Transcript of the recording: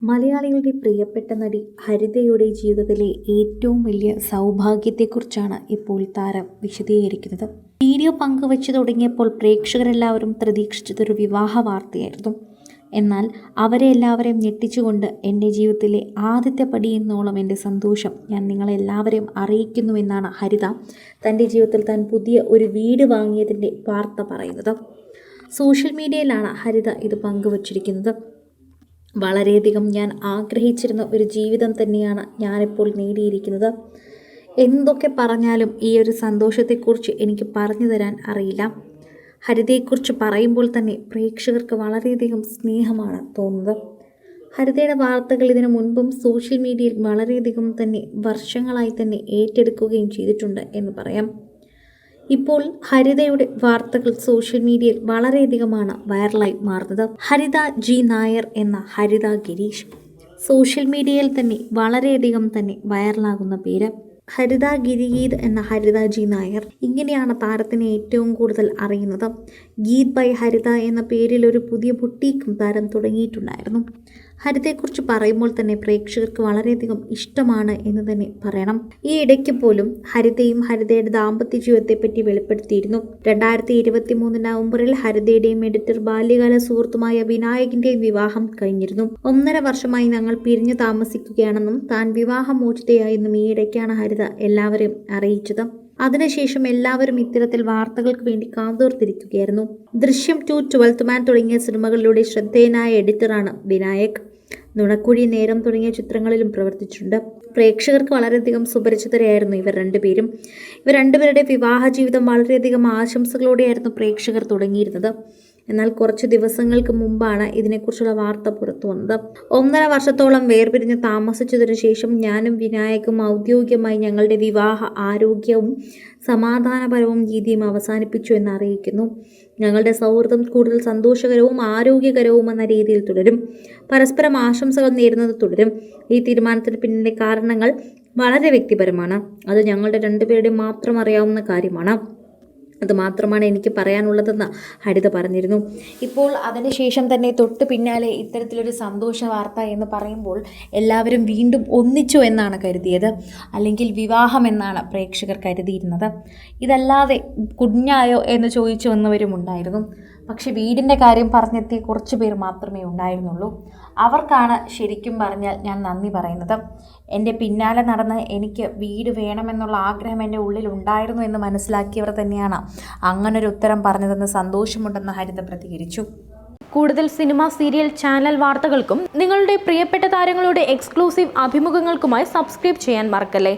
മലയാളികളുടെ പ്രിയപ്പെട്ട നടി ഹരിതയുടെ ജീവിതത്തിലെ ഏറ്റവും വലിയ സൗഭാഗ്യത്തെക്കുറിച്ചാണ് ഇപ്പോൾ താരം വിശദീകരിക്കുന്നത്. വീഡിയോ പങ്കുവച്ചു തുടങ്ങിയപ്പോൾ പ്രേക്ഷകരെല്ലാവരും പ്രതീക്ഷിച്ചതൊരു വിവാഹ വാർത്തയായിരുന്നു. എന്നാൽ അവരെ എല്ലാവരെയും ഞെട്ടിച്ചുകൊണ്ട് എൻ്റെ ജീവിതത്തിലെ ആദ്യത്തെ പടി എന്നോളം എൻ്റെ സന്തോഷം ഞാൻ നിങ്ങളെല്ലാവരെയും അറിയിക്കുന്നുവെന്നാണ് ഹരിത തൻ്റെ ജീവിതത്തിൽ താൻ പുതിയ ഒരു വീട് വാങ്ങിയതിൻ്റെ വാർത്ത പറയുന്നത്. സോഷ്യൽ മീഡിയയിലാണ് ഹരിത ഇത് പങ്കുവച്ചിരിക്കുന്നത്. വളരെയധികം ഞാൻ ആഗ്രഹിച്ചിരുന്ന ഒരു ജീവിതം തന്നെയാണ് ഞാനിപ്പോൾ നേടിയിരിക്കുന്നത്. എന്തൊക്കെ പറഞ്ഞാലും ഈ ഒരു സന്തോഷത്തെക്കുറിച്ച് എനിക്ക് പറഞ്ഞു തരാൻ അറിയില്ല. ഹരിതയെക്കുറിച്ച് പറയുമ്പോൾ തന്നെ പ്രേക്ഷകർക്ക് വളരെയധികം സ്നേഹമാണ് തോന്നുന്നത്. ഹരിതയുടെ വാർത്തകൾ ഇതിനു മുൻപും സോഷ്യൽ മീഡിയയിൽ വളരെയധികം തന്നെ വർഷങ്ങളായി തന്നെ ഏറ്റെടുക്കുകയും ചെയ്തിട്ടുണ്ട് എന്ന് പറയാം. ഇപ്പോൾ ഹരിതയുടെ വാർത്തകൾ സോഷ്യൽ മീഡിയയിൽ വളരെയധികമാണ് വൈറലായി മാറുന്നത്. ഹരിത ജി നായർ എന്ന ഹരിത ഗിരീഷ് സോഷ്യൽ മീഡിയയിൽ തന്നെ വളരെയധികം തന്നെ വൈറലാകുന്ന പേര്. ഹരിത ഗിരിഗീത് എന്ന ഹരിത ജി നായർ, ഇങ്ങനെയാണ് താരത്തിനെ ഏറ്റവും കൂടുതൽ അറിയുന്നത്. ഗീത് ബൈ ഹരിത എന്ന പേരിൽ ഒരു പുതിയ ബുട്ടീക്കും താരം തുടങ്ങിയിട്ടുണ്ടായിരുന്നു. ഹരിതയെക്കുറിച്ച് പറയുമ്പോൾ തന്നെ പ്രേക്ഷകർക്ക് വളരെയധികം ഇഷ്ടമാണ് എന്ന് തന്നെ പറയണം. ഈ ഇടയ്ക്ക് പോലും ഹരിതയും ഹരിതയുടെ ദാമ്പത്യ ജീവിതത്തെപ്പറ്റി വെളിപ്പെടുത്തിയിരുന്നു. 2023 നവംബറിൽ ഹരിതയുടെയും എഡിറ്റർ ബാല്യകാല സുഹൃത്തുമായ വിനായകിന്റെയും വിവാഹം കഴിഞ്ഞിരുന്നു. 1.5 വർഷമായി ഞങ്ങൾ പിരിഞ്ഞു താമസിക്കുകയാണെന്നും താൻ വിവാഹമോചിതയായെന്നും ഈ ഇടയ്ക്കാണ് ഹരിത എല്ലാവരെയും അറിയിച്ചത്. അതിനുശേഷം എല്ലാവരും ഇത്തരത്തിൽ വാർത്തകൾക്ക് വേണ്ടി കാതോർത്തിരിക്കുകയായിരുന്നു. ദൃശ്യം 2, 12th മാൻ തുടങ്ങിയ സിനിമകളിലൂടെ ശ്രദ്ധേയനായ എഡിറ്ററാണ് വിനായക്. നുണക്കുഴി, നേരം തുടങ്ങിയ ചിത്രങ്ങളിലും പ്രവർത്തിച്ചിട്ടുണ്ട്. പ്രേക്ഷകർക്ക് വളരെയധികം സുപരിചിതരായിരുന്നു ഇവർ രണ്ടുപേരും. ഇവർ രണ്ടുപേരുടെ വിവാഹ ജീവിതം വളരെയധികം ആശംസകളോടെയായിരുന്നു പ്രേക്ഷകർ തുടങ്ങിയിരുന്നത്. എന്നാൽ കുറച്ച് ദിവസങ്ങൾക്ക് മുമ്പാണ് ഇതിനെക്കുറിച്ചുള്ള വാർത്ത പുറത്തു വന്നത്. 1.5 വർഷത്തോളം വേർപിരിഞ്ഞ് താമസിച്ചതിനു ശേഷം ഞാനും വിനായകും ഔദ്യോഗികമായി ഞങ്ങളുടെ വിവാഹ ആരോഗ്യവും സമാധാനപരവും രീതിയും അവസാനിപ്പിച്ചു എന്ന് അറിയിക്കുന്നു. ഞങ്ങളുടെ സൗഹൃദം കൂടുതൽ സന്തോഷകരവും ആരോഗ്യകരവും എന്ന രീതിയിൽ തുടരും. പരസ്പരം ആശംസകൾ നേരുന്നത് തുടരും. ഈ തീരുമാനത്തിന് പിന്നിലെ കാരണങ്ങൾ വളരെ വ്യക്തിപരമാണ്. അത് ഞങ്ങളുടെ രണ്ടുപേരുടെയും മാത്രം അറിയാവുന്ന കാര്യമാണ്. അതുമാത്രമാണ് എനിക്ക് പറയാനുള്ളതെന്ന് ഹരിത പറഞ്ഞിരുന്നു. ഇപ്പോൾ അതിനുശേഷം തന്നെ തൊട്ട് പിന്നാലെ ഇത്തരത്തിലൊരു സന്തോഷ വാർത്ത എന്ന് പറയുമ്പോൾ എല്ലാവരും വീണ്ടും ഒന്നിച്ചു എന്നാണ് കരുതിയത്, അല്ലെങ്കിൽ വിവാഹം എന്നാണ് പ്രേക്ഷകർ കരുതിയിരുന്നത്. ഇതല്ലാതെ കുഞ്ഞായോ എന്ന് ചോദിച്ചു വന്നവരും ഉണ്ടായിരുന്നു. പക്ഷെ വീടിൻ്റെ കാര്യം പറഞ്ഞെത്തിയ കുറച്ച് പേർ മാത്രമേ ഉണ്ടായിരുന്നുള്ളൂ. അവർക്കാണ് ശരിക്കും പറഞ്ഞാൽ ഞാൻ നന്ദി പറയുന്നത്. എൻ്റെ പിന്നാലെ നടന്ന് എനിക്ക് വീട് വേണമെന്നുള്ള ആഗ്രഹം എൻ്റെ ഉള്ളിൽ ഉണ്ടായിരുന്നു എന്ന് മനസ്സിലാക്കിയവർ തന്നെയാണ് അങ്ങനൊരു ഉത്തരം പറഞ്ഞതെന്ന് സന്തോഷമുണ്ടെന്ന് ഹരിത പ്രതികരിച്ചു. കൂടുതൽ സിനിമ, സീരിയൽ, ചാനൽ വാർത്തകൾക്കും നിങ്ങളുടെ പ്രിയപ്പെട്ട താരങ്ങളുടെ എക്സ്ക്ലൂസീവ് അഭിമുഖങ്ങൾക്കുമായി സബ്സ്ക്രൈബ് ചെയ്യാൻ മറക്കല്ലേ.